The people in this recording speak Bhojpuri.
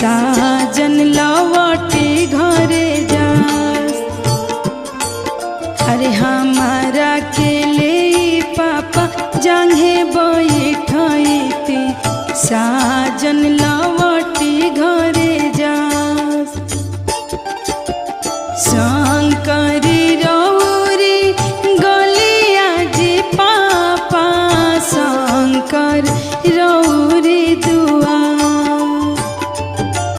साजन लवटी घरे जा। अरे हमारा के ले पापा जांघे बैठती साजन